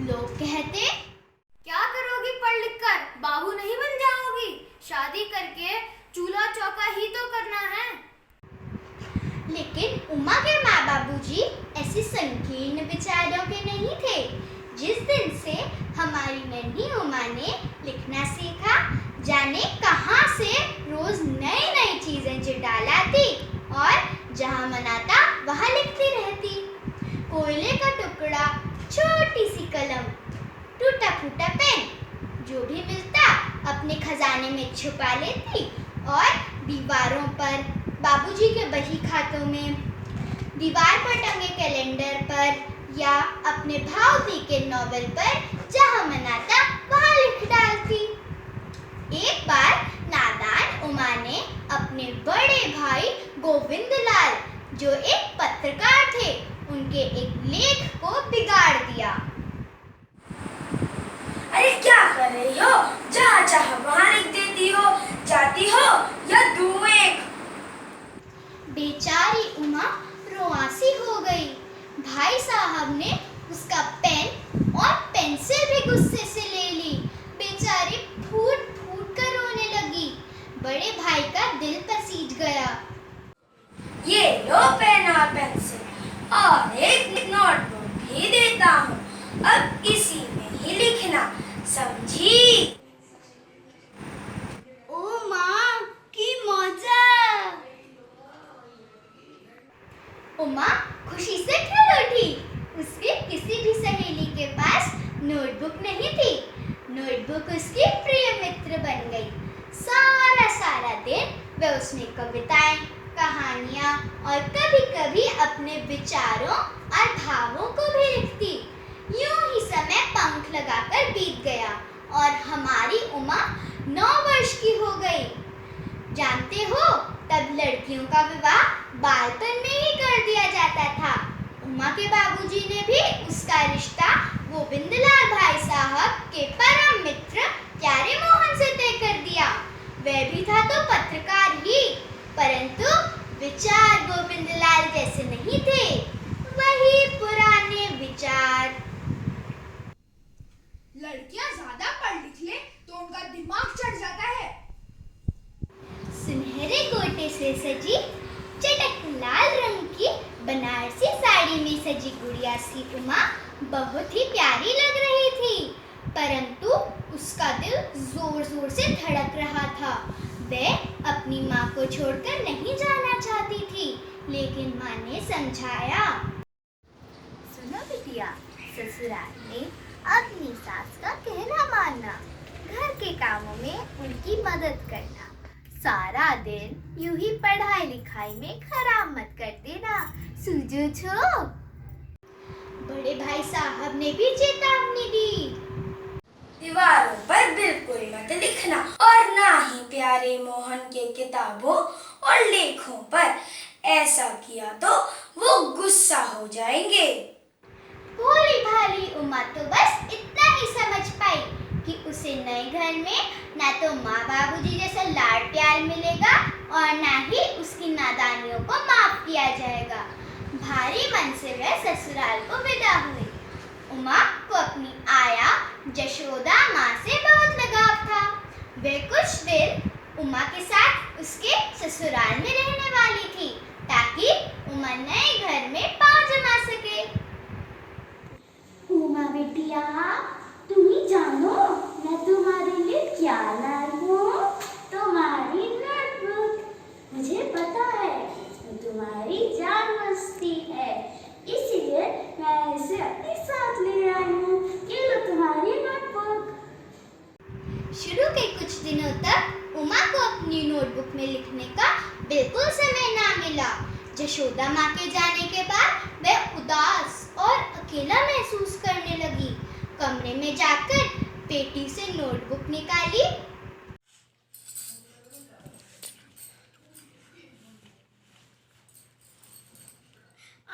लोग कहते, क्या करोगी पढ़ लिख कर, बाबू नहीं बन जाओगी, शादी करके चूल्हा चौका ही तो करना है। लेकिन उमा के माँ बाबूजी ऐसी संकीर्ण विचारों के नहीं थे। जिस दिन से हमारी नन्ही उमा ने लिखना सीखा, जाने कहां से रोज नई नई चीजें जुटा लाती और जहां मन आता वहां लिखती रहती। कोयले का टुकड़ा, छोटी सी कलम, टूटा फूटा पेन, जो भी मिलता अपने खजाने में छुपा लेती और दीवारों पर, बाबूजी के बही खातों में, दीवार पर टंगे कैलेंडर पर या अपने भावती के नॉवेल पर जहां मन आता वहां लिख डालती। एक बार नादान उमा ने अपने बड़े भाई गोविंदलाल, जो एक पत्रकार थे, उनके एक लेख को बिगाड़ दिया। अरे क्या कर रही हो? जहाँ चाहा वहाँ लिख देती हो, जाती हो या दूं एक। बेचारी उमा रुआंसी हो गई। भाई साहब ने उसका पेन और पेंसिल भी गुस्से से ले ली। बेचारी फूट फूट कर रोने लगी। बड़े भाई का दिल पसीज गया। ये लो पेन और पेंसिल और एक नोटबुक भी देता हूँ, अब इसी में ही लिखना, समझी? ओ माँ की मौजा। उमा खुशी से खिल उठी। उसकी किसी भी सहेली के पास नोटबुक नहीं थी। नोटबुक उसकी प्रिय मित्र बन गई। सारा दिन वह उसमें कविताएं, कहानियां और कभी-कभी अपने विचारों और भावों को भी लिखती। यूं ही समय पंख लगाकर बीत गया और हमारी उमा 9 वर्ष की हो गई। जानते हो, तब लड़कियों का विवाह बालपन में ही कर दिया जाता था। उमा के बाबूजी ने भी उसका रिश्ता गोविंदलाल भाई साहब के परम मित्र प्यारे मोहन से तय कर दिया। वह भी था तो पत्रकार ही, परंतु विचार गोविंदलाल जैसे नहीं थे। वही पुराने विचार। लड़कियां ज्यादा पढ़ लिख ले तो उनका दिमाग चढ़ जाता है। सुनहरे गोटे से सजी, चटक लाल रंग की बनारसी साड़ी में सजी गुड़िया सी उमा बहुत ही प्यारी लग रही थी, परंतु उसका दिल जोर जोर से धड़क रहा था। वह अपनी माँ को छोड़कर नहीं जाना चाहती थी, लेकिन माँ ने समझाया। सुनो बिटिया, ससुराल में अपनी सास का कहना मानना, घर के कामों में उनकी मदद करना, सारा दिन यूं ही पढ़ाई लिखाई में खराब मत कर देना, सूझो छो। बड़े भाई साहब ने भी चेतावनी दी। दीवारों पर बिल्कुल मत लिखना और ना ही प्यारे मोहन के किताबों और लेखों पर। ऐसा किया तो वो गुस्सा हो जाएंगे। भोली भाली उमा तो बस इतना ही समझ पाई कि उसे नए घर में ना तो माँ बाबूजी जैसा लाड प्यार मिलेगा और ना ही उसकी नादानियों को माफ किया जाएगा। भारी मन से वह ससुराल को विदा हुई। उमा को अपनी आया जशोदा माँ से बहुत लगाव था। वह कुछ दिन उमा के साथ उसके ससुराल में रहने वाली थी, ताकि उमा नए घर में पांव जमा सके। उमा बिटिया, तुम ही जानो मैं तुम्हारे लिए क्या लाई हूँ? तुम्हारी नोटबुक। मुझे पता है तुम्हारी जान मस्ती है, इसलिए मैं इसे अपने साथ ले आई हूँ। ये लो तुम्हारी नोटबुक। शुरू के कुछ दिनों तक उमा को अपनी नोटबुक में लिखने का बिल्कुल समय ना मिला। जशोदा माँ के जाने के बाद वह उदास और अकेला महसूस करने लगी। कमरे में जाकर पेटी से नोटबुक निकाली।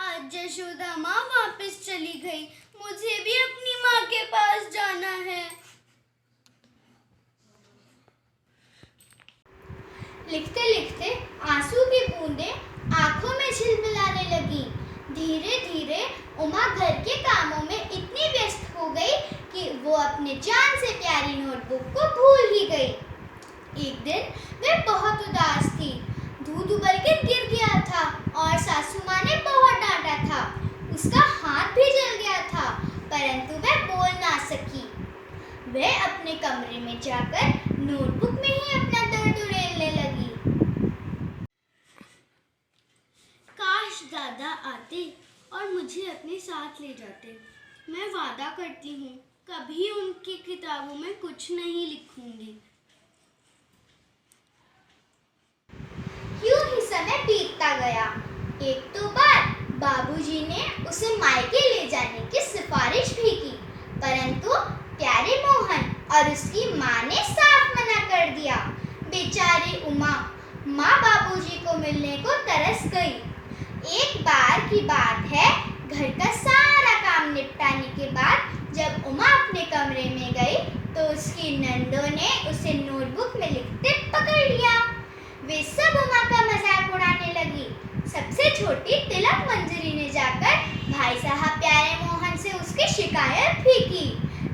आज जशोदा माँ वापस चली गई, मुझे भी अपनी माँ के पास जाना है। लिखते लिखते आंसू की बूंदें आंखों में झिलमिलाने लगी। धीरे धीरे उमा घर के कामों में इतनी व्यस्त हो गई कि वो अपने जान से प्यारी नोटबुक को भूल ही गई। एक दिन वह बहुत उदास थी। दूध उबल कर गिर गया था और सासू माँ ने बहुत डांटा था। उसका हाथ भी जल गया था, परंतु वह बोल ना सकी। वह अपने कमरे में जाकर नोटबुक में ही अपना दर्द उड़ेलने लगी। काश दादा आते और मुझे अपने साथ ले जाते। मैं वादा करती हूँ कभी उनकी किताबों में कुछ नहीं लिखूंगी। यूं ही समय बीतता गया। एक तो बार बाबूजी ने उसे मायके ले जाने की सिफारिश भी की, परंतु प्यारे मोहन और उसकी माँ ने साफ मना कर दिया। बेचारी उमा माँ बाबूजी को मिलने को तरस गई। एक बार की बात है, घर का सारा काम निपटाने के बाद जब उमा अपने कमरे में गई तो उसकी नंदों ने उसे नोटबुक में लिखते पकड़ लिया। वे सब उमा का मजाक उड़ाने लगी। सबसे छोटी तिलक मंजरी ने जाकर भाई साहब प्यारे मोहन से उसकी शिकायत भी की।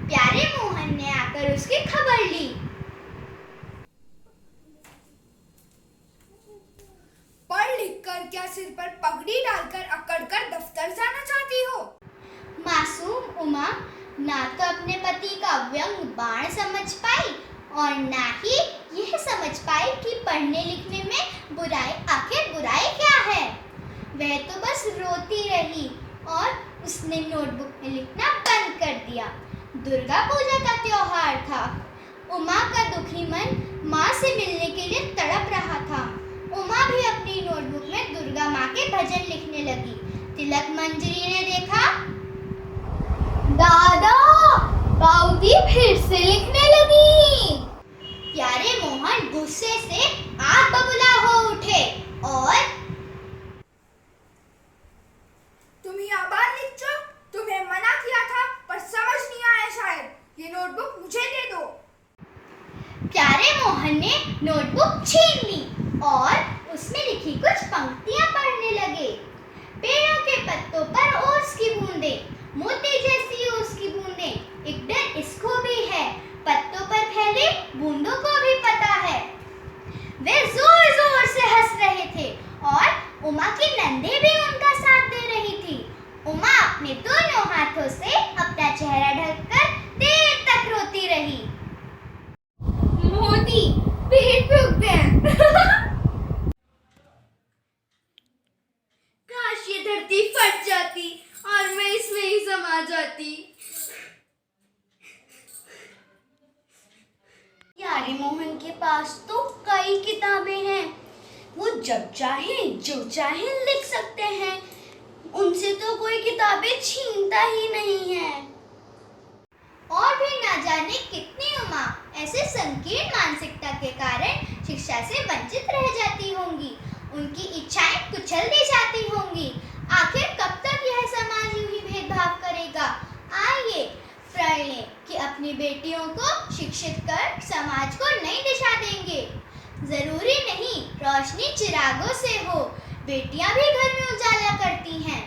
प्यारे मोहन ने आकर उसकी खबर ली। पढ़ लिख कर क्या सिर पर पगड़ी डालकर अकड़ कर दफ्तर जाना चाहती हो? मासूम उमा ना तो अपने पति का व्यंग बाण समझ पाई और ना ही यह समझ पाई कि पढ़ने लिखने में बुराई आखिर बुराई क्या है। वह तो बस रोती रही और उसने नोटबुक में लिखना बंद कर दिया। दुर्गा पूजा का त्योहार था। उमा का दुखी मन माँ से मिलने के लिए तड़प रहा था। उमा भी अपनी नोटबुक में दुर्गा माँ के भजन लिखने लगी। तिलक मंजरी ने देखा, दादा बाऊदी फिर से लिखने लगी। प्यारे मोहन गुस्से से आग बबूला हो उठे और तुम ही आबाद लिख जाओ। तुम्हें मना किया था पर समझ नहीं आया शायद। ये नोटबुक मुझे दे दो। प्यारे मोहन ने नोटबुक छीन ली और उसमें लिखी कुछ पंक्तियां पढ़ने लगे। पेड़ों के पत्तों पर ओस की बूंदें, मोती जैसी ओस की बूंदें, एक डर इसको भी है, पत्तों पर फैले बूंदों को भी पता है। वे जोर जोर से हंस रहे थे और उमा की नंदे भी उनका साथ दे रही थी। उमा अपने दोनों हाथों से अपना चेहरा ढककर देर तक रोती रही। मोती पेट पे उगते हैं। काश ये धरती फट जाती और मैं इसमें ही समा जाती। प्यारे मोहन के पास तो कई किताबें हैं। वो जब चाहे जो चाहे लिख सकते हैं। उनसे तो कोई किताबें छीनता ही नहीं है। और भी ना जाने कितनी उमा ऐसे संकीर्ण मानसिकता के कारण शिक्षा से वंचित रह जाती होंगी। उनकी इच्छाएं कुचल दी जाती होंगी। आखिर कब तक यह समाज यूं ही भेदभाव करेगा? आइए प्रण लें कि अपनी बेटियों को शिक्षित कर समाज को नई दिशा देंगे। जरूरी नहीं रोशनी चिरागों से हो, बेटियां भी घर में उजाला करती हैं।